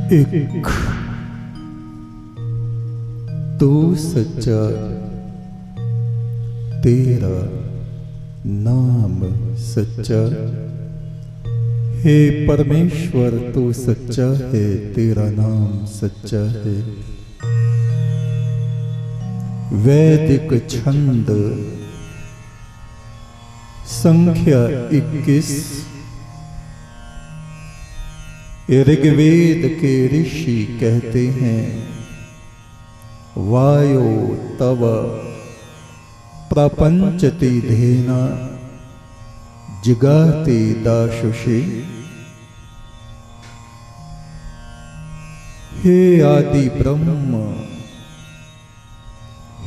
एक तू सच्चा, तेरा नाम सच्चा। हे परमेश्वर तू सच्चा है, तेरा नाम सच्चा है। वैदिक छंद संख्या 21। ऋग्वेद के ऋषि कहते हैं, वायो तव प्रपंचति धेना जिगाति दाशुषे। हे आदि ब्रह्म,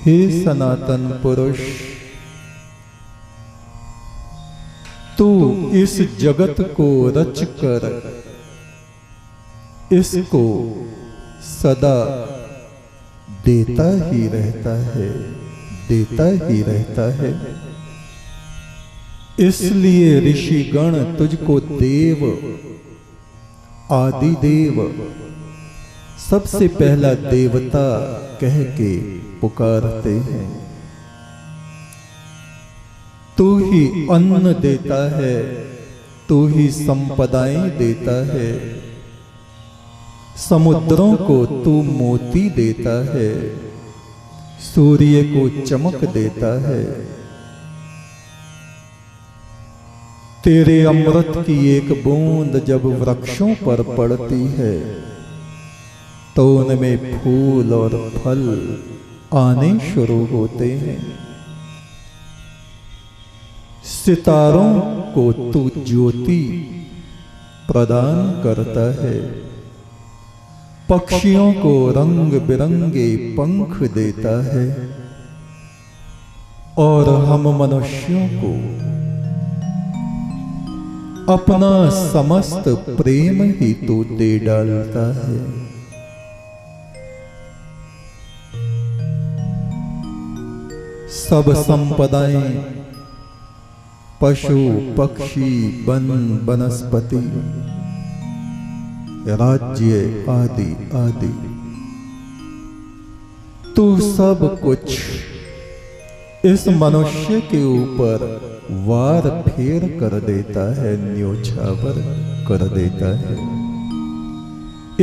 हे सनातन पुरुष, तू इस जगत को रचकर इसको सदा देता ही रहता है, देता ही रहता है। इसलिए ऋषिगण तुझको देव, आदिदेव, सबसे पहला देवता कह के पुकारते हैं। तू ही अन्न देता है, तू ही संपदाएं देता है। समुद्रों को तू मोती देता है, सूर्य को चमक देता है। तेरे अमृत की एक बूंद जब वृक्षों पर पड़ती है तो उनमें फूल और फल आने शुरू होते हैं। सितारों को तू ज्योति प्रदान करता है, पक्षियों को रंग बिरंगे पंख देता है और हम मनुष्यों को अपना समस्त प्रेम ही तू दे डालता है। सब संपदाएं, पशु पक्षी वन वनस्पति, राज्य आदि आदि, तू सब कुछ इस मनुष्य के ऊपर वार फेर कर देता है, न्योछावर कर देता है।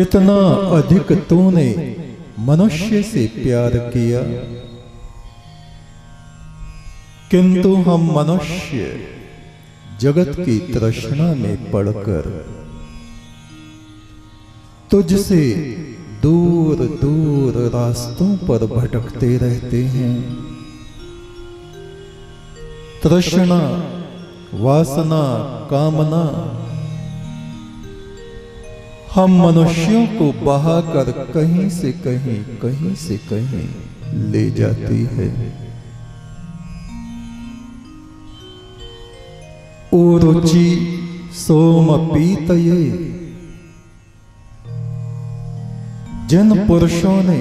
इतना अधिक तूने मनुष्य से प्यार किया, किंतु हम मनुष्य जगत की तृष्णा में पड़कर तुझसे दूर दूर रास्तों पर भटकते रहते हैं। तृष्णा, वासना, कामना हम मनुष्यों को बहाकर कहीं से कहीं, कहीं से कहीं ले जाती है। ओ रुचि सोम पीतये, जिन पुरुषों ने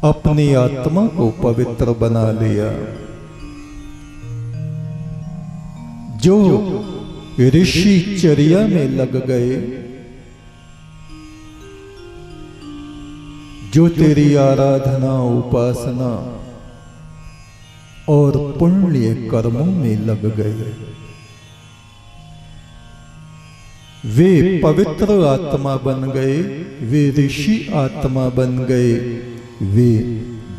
अपनी आत्मा को पवित्र बना लिया, जो ऋषि चर्या में लग गए, जो तेरी आराधना, उपासना और पुण्य कर्मों में लग गए, वे पवित्र आत्मा बन गए, वे ऋषि आत्मा बन गए, वे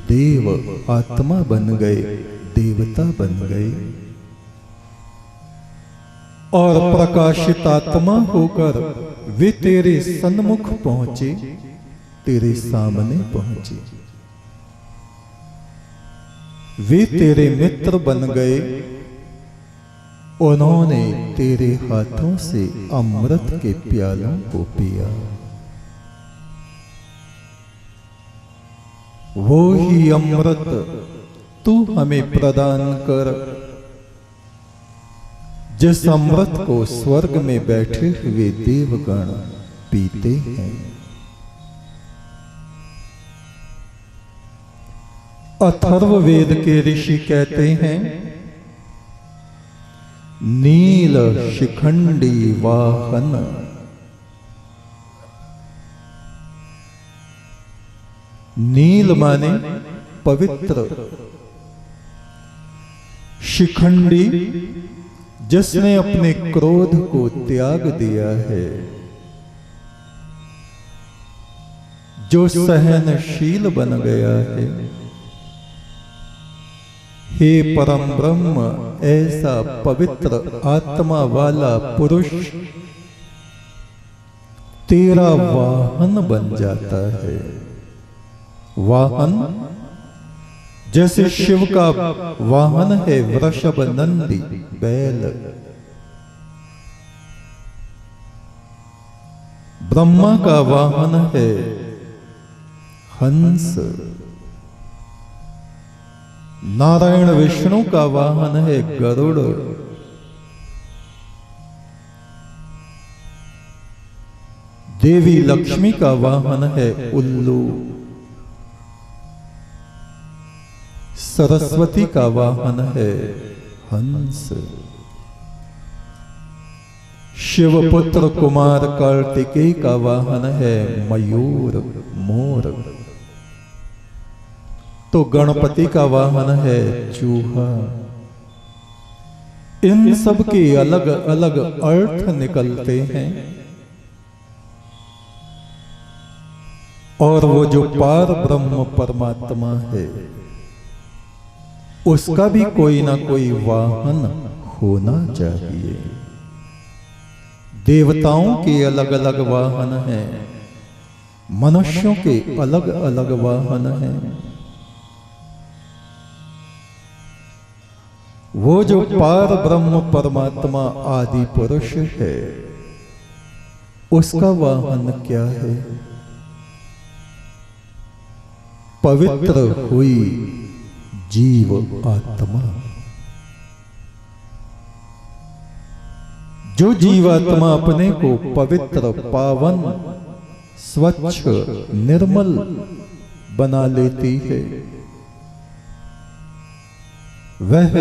देव आत्मा बन गए, देवता बन गए और प्रकाशित आत्मा होकर वे तेरे सन्मुख पहुंचे, तेरे सामने पहुंचे। वे तेरे मित्र बन गए, उन्होंने तेरे हाथों से अमृत के प्यालों को पिया। वो ही अमृत तू हमें प्रदान कर, जिस अमृत को स्वर्ग में बैठे हुए देवगण पीते हैं। अथर्ववेद के ऋषि कहते हैं, नील शिखंडी वाहन नील माने पवित्र, शिखंडी जिसने अपने क्रोध को त्याग दिया है, जो सहनशील बन गया है। हे परम ब्रह्म, ऐसा पवित्र आत्मा वाला पुरुष तेरा वाहन बन जाता है। वाहन जैसे शिव का वाहन है वृषभ नंदी बैल, ब्रह्मा का वाहन है हंस, नारायण विष्णु का वाहन है गरुड़, देवी लक्ष्मी का वाहन है उल्लू, सरस्वती का वाहन है हंस, शिवपुत्र कुमार कार्तिकेय का वाहन है मयूर मोर, तो गणपति का वाहन है चूहा। इन सब के अलग अलग अर्थ निकलते हैं, और वो जो पार ब्रह्म परमात्मा है उसका भी कोई ना कोई वाहन होना चाहिए। देवताओं के अलग अलग वाहन हैं, मनुष्यों के अलग अलग वाहन हैं। वो जो पार ब्रह्म परमात्मा आदि पुरुष है उसका वाहन क्या है? पवित्र हुई जीव आत्मा। जो जीवात्मा अपने को पवित्र, पावन, स्वच्छ, निर्मल बना लेती है, वह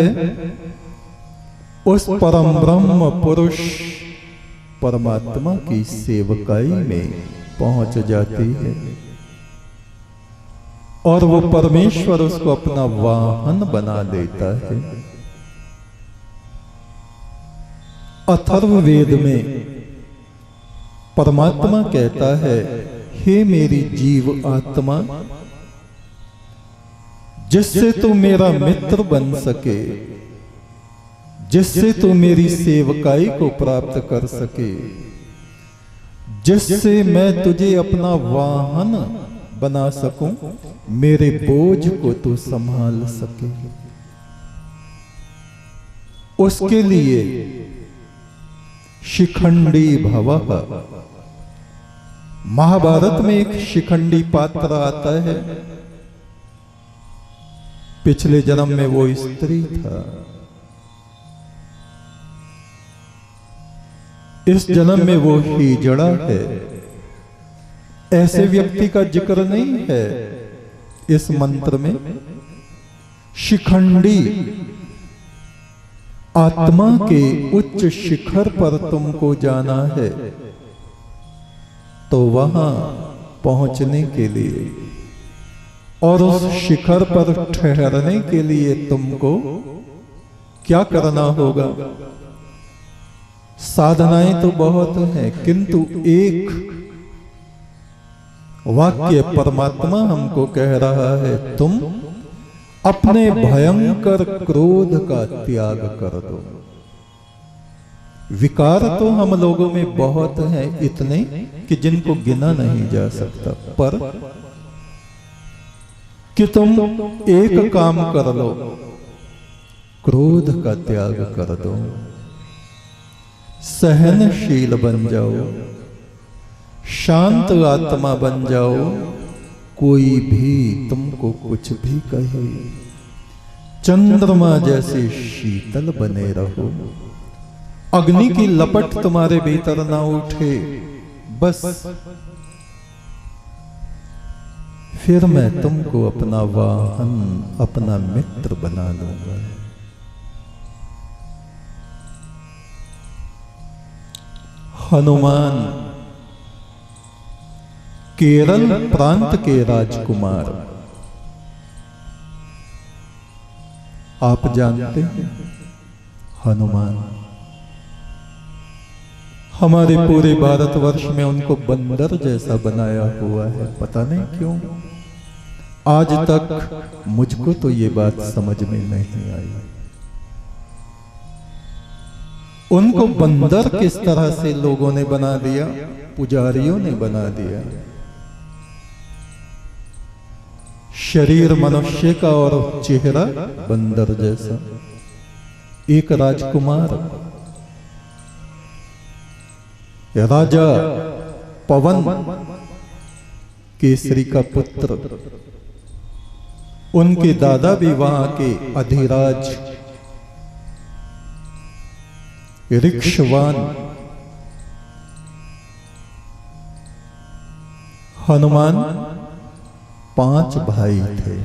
उस परम ब्रह्म पुरुष परमात्मा की सेवकाई में पहुंच जाती है, और वो परमेश्वर उसको अपना वाहन बना देता है। अथर्ववेद में परमात्मा कहता है, हे मेरी जीव आत्मा, जिससे तू मेरा मित्र बन सके, जिससे तू मेरी सेवकाई को प्राप्त कर सके, जिससे मैं तुझे अपना वाहन बना सकूं, मेरे बोझ को तू संभाल सके, उसके लिए शिखंडी भवः। महाभारत में एक शिखंडी पात्र आता है। पिछले जन्म में वो स्त्री था, इस जन्म में वो हिजड़ा है। ऐसे व्यक्ति का जिक्र नहीं है इस मंत्र में। शिखंडी आत्मा के उच्च शिखर पर तुमको जाना है, तो वहां पहुंचने के लिए और उस शिखर पर ठहरने के लिए तुमको क्या करना होगा? साधनाएं तो बहुत हैं, किंतु एक वाक्य परमात्मा हमको कह रहा है, तुम अपने भयंकर क्रोध का त्याग कर दो। विकार तो हम लोगों में बहुत हैं, इतने कि जिनको गिना नहीं जा सकता, पर कि तुम एक काम कर लो, क्रोध का त्याग कर दो, सहनशील बन जाओ, शांत आत्मा बन जाओ। कोई भी तुमको कुछ भी कहे, चंद्रमा जैसे शीतल बने रहो, अग्नि की लपट तुम्हारे भीतर ना उठे, बस फिर मैं तुमको अपना वाहन, अपना मित्र बना लूंगा। हनुमान केरल प्रांत के राजकुमार। आप जानते हैं हनुमान, हमारे पूरे भारतवर्ष में उनको बंदर जैसा बनाया हुआ है। पता नहीं क्यों, आज तक मुझको तो ये बात समझ में नहीं आई। उनको बंदर किस तरह से लोगों ने बना दिया, पुजारियों ने बना दिया। शरीर मनुष्य का और चेहरा बंदर जैसा। एक राजकुमार, राजा पवन केसरी का पुत्र, उनके दादा भी वहां के अधिराज ऋक्षवान। हनुमान 5 भाई थे।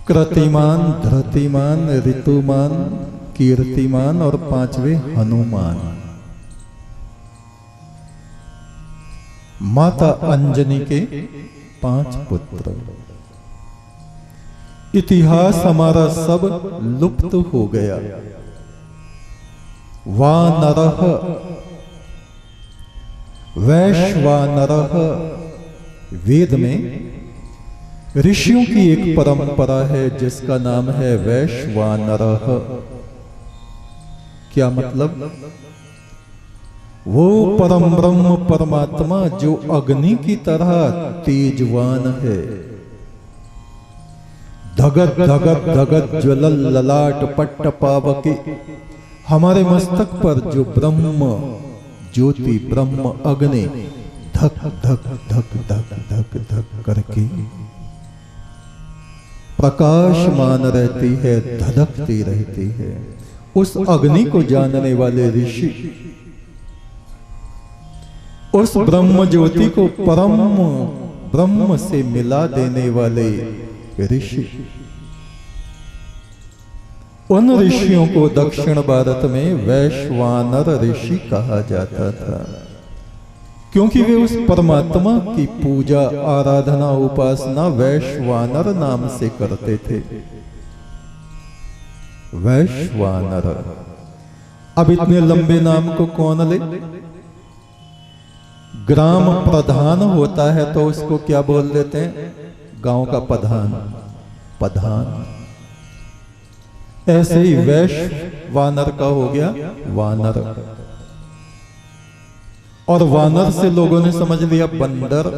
कृतिमान, धृतिमान, ऋतुमान, कीर्तिमान और 5वें हनुमान। माता अंजनी के 5 पुत्र। इतिहास हमारा सब लुप्त हो गया। वानरः वैश्वानरः, वेद में ऋषियों की एक परंपरा है जिसका नाम है वैश्वानरः। क्या मतलब? वो परम ब्रह्म परमात्मा जो अग्नि की तरह तेजवान है, धगत धगत धगत ज्वलल ललाट पट्ट पावके, हमारे मस्तक पर जो ब्रह्म ज्योति ब्रह्म अग्नि धक धक धक धक धक धक करके प्रकाशमान रहती है, धधकती रहती है, उस अग्नि को जानने वाले ऋषि, उस ब्रह्म ज्योति को परम ब्रह्म से मिला देने वाले ऋषि, उन ऋषियों को दक्षिण भारत में वैश्वानर ऋषि कहा जाता था, क्योंकि वे उस परमात्मा की पूजा आराधना उपासना वैश्वानर नाम से करते थे। वैश्वानर। अब इतने लंबे नाम को कौन ले? ग्राम प्रधान होता है तो उसको क्या बोल देते हैं? गांव का प्रधान, प्रधान। ऐसे ही वैश्य वानर का हो गया वानर, और वानर से लोगों ने समझ लिया बंदर।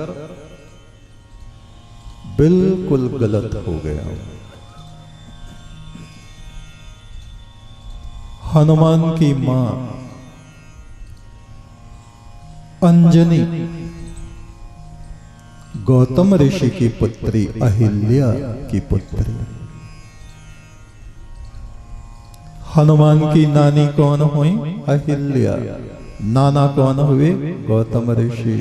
बिल्कुल गलत हो गया। हनुमान की मां अंजनी गौतम ऋषि की पुत्री अहिल्या की पुत्री। हनुमान की नानी कौन हुई? अहिल्या। नाना कौन हुए? गौतम ऋषि।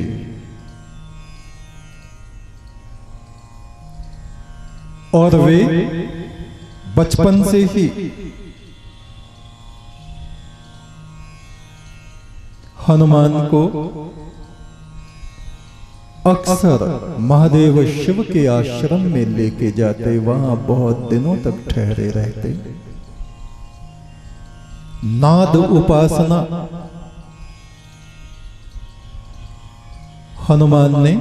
और वे बचपन से ही हनुमान को अक्सर महादेव शिव के आश्रम में लेके जाते, वहां बहुत दिनों तक ठहरे रहते। नाद उपासना हनुमान ने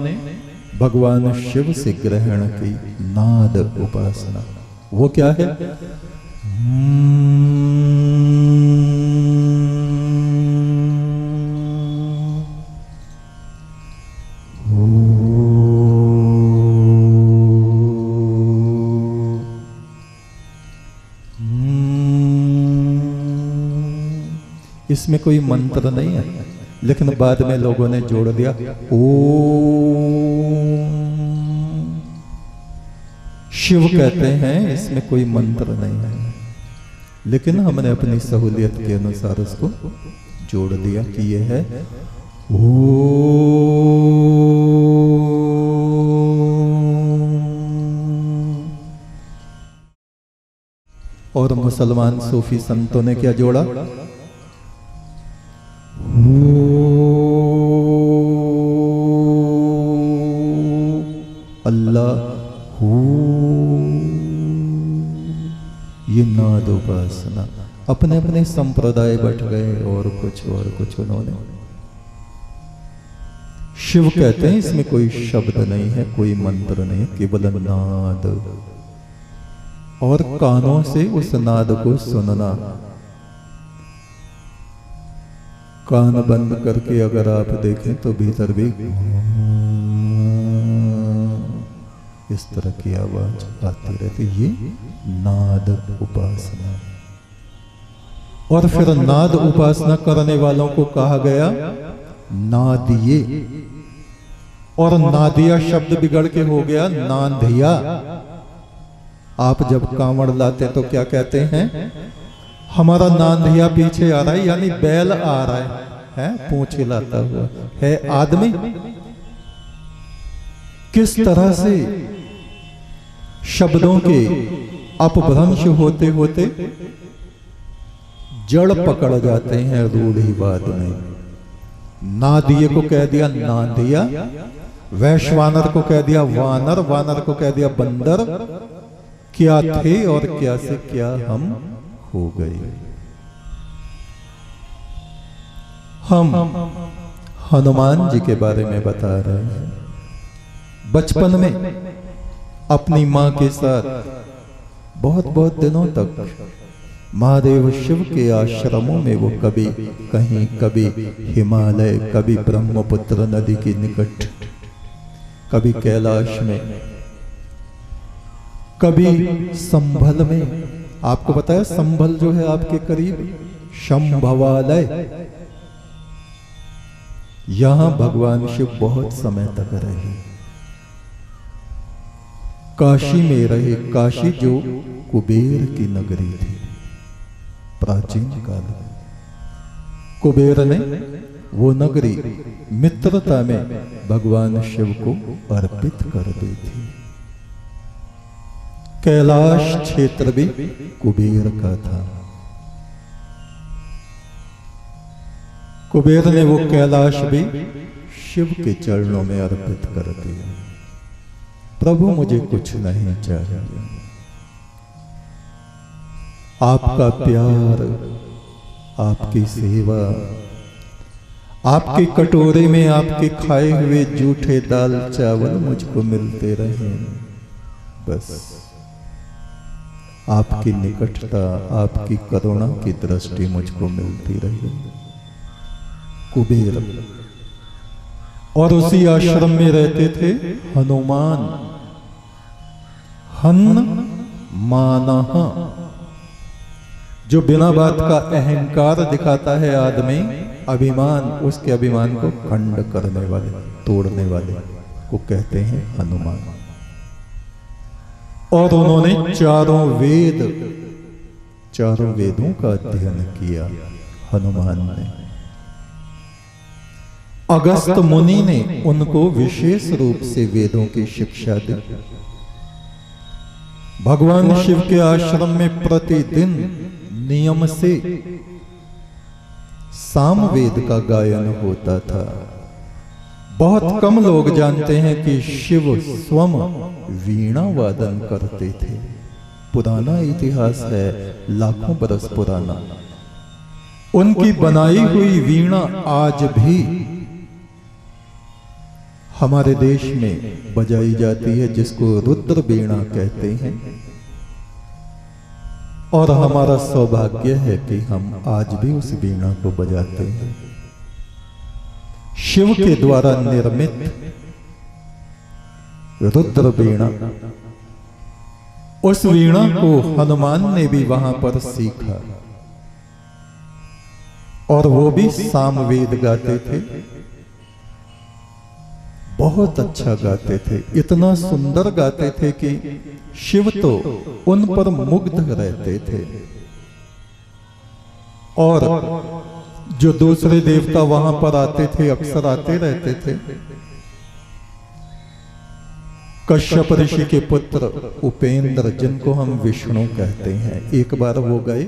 भगवान शिव से ग्रहण की। नाद उपासना वो क्या है? इसमें कोई मंत्र नहीं है, लेकिन बाद में लोगों ने जोड़ दिया ओम। शिव कहते हैं, इसमें कोई मंत्र नहीं है, लेकिन हमने अपनी सहूलियत के अनुसार उसको जोड़ दिया कि यह है ओम। और मुसलमान सूफी संतों ने क्या जोड़ा? अल्लाह हू। ये नाद उपासना। अपने अपने संप्रदाय बैठ गए और कुछ उन्होंने। शिव कहते हैं इसमें कोई शब्द नहीं है, कोई मंत्र नहीं है, केवल नाद, और कानों से उस नाद को सुनना। कान बंद करके अगर आप देखें तो भीतर भी इस तरह की आवाज आती रहती। ये नाद उपासना। और फिर नाद उपासना करने वालों को कहा गया नादिये, और नादिया शब्द बिगड़ के हो गया नांधिया। आप जब कांवड़ लाते तो क्या कहते हैं? हमारा नांधिया पीछे आ रहा है, यानी बैल आ रहा है पूंछ हिलाता हुआ है आदमी। किस तरह से शब्दों के अपभ्रंश होते होते जड़ पकड़ जाते हैं रूढ़िवाद में। नादिये को कह दिया नांदिया, वैश्वानर को कह दिया वानर, वानर को कह दिया बंदर। क्या थे और क्या से क्या हम हो गए। हम हनुमान जी के बारे में बता रहे हैं। बचपन में अपनी मां के साथ बहुत दिनों तक महादेव शिव के आश्रमों में वो कभी कहीं, कभी हिमालय, कभी ब्रह्मपुत्र नदी के निकट, कभी कैलाश में, कभी संभल में। आपको पता है संभल जो है आपके करीब शंभवालय, यहां भगवान शिव बहुत समय तक रहे। काशी में रहे, काशी जो कुबेर की नगरी थी प्राचीन काल में। कुबेर ने वो नगरी मित्रता में भगवान शिव को अर्पित कर दी थी। कैलाश क्षेत्र भी कुबेर का था। कुबेर ने वो कैलाश भी शिव के चरणों में अर्पित कर दिया। प्रभु मुझे कुछ नहीं चाहिए, आपका प्यार, आपकी सेवा, आपके कटोरे में आपके खाए हुए जूठे दाल चावल मुझको मिलते रहे। बस आपकी निकटता, आपकी करुणा की दृष्टि मुझको मिलती रही। कुबेर। और उसी आश्रम में रहते थे हनुमान। हनुमानः, जो बिना बात का अहंकार दिखाता है आदमी, अभिमान, उसके अभिमान को खंड करने वाले, तोड़ने वाले को कहते हैं हनुमान। और उन्होंने चारों वेदों का अध्ययन किया हनुमान ने। अगस्त मुनि ने उनको विशेष रूप से वेदों की शिक्षा दी। भगवान शिव के आश्रम में प्रतिदिन नियम से सामवेद का गायन होता था। बहुत कम लोग जानते हैं कि शिव स्वयं वीणा वादन करते थे। पुराना इतिहास है, लाखों बरस पुराना। उनकी बनाई हुई वीणा आज भी हमारे देश में बजाई जाती है, जिसको रुद्र वीणा कहते हैं। और हमारा सौभाग्य है कि हम आज भी उस वीणा को बजाते हैं। शिव के द्वारा निर्मित रुद्र वीणा, उस वीणा को हनुमान ने भी वहां पर सीखा। और वो भी सामवेद गाते थे। बहुत अच्छा गाते थे, इतना सुंदर गाते थे कि शिव तो उन पर मुग्ध रहते थे। और जो दूसरे देवता वहां पर आते थे, अक्सर आते रहते थे। कश्यप ऋषि के पुत्र उपेंद्र, जिनको हम विष्णु कहते हैं, एक बार वो गए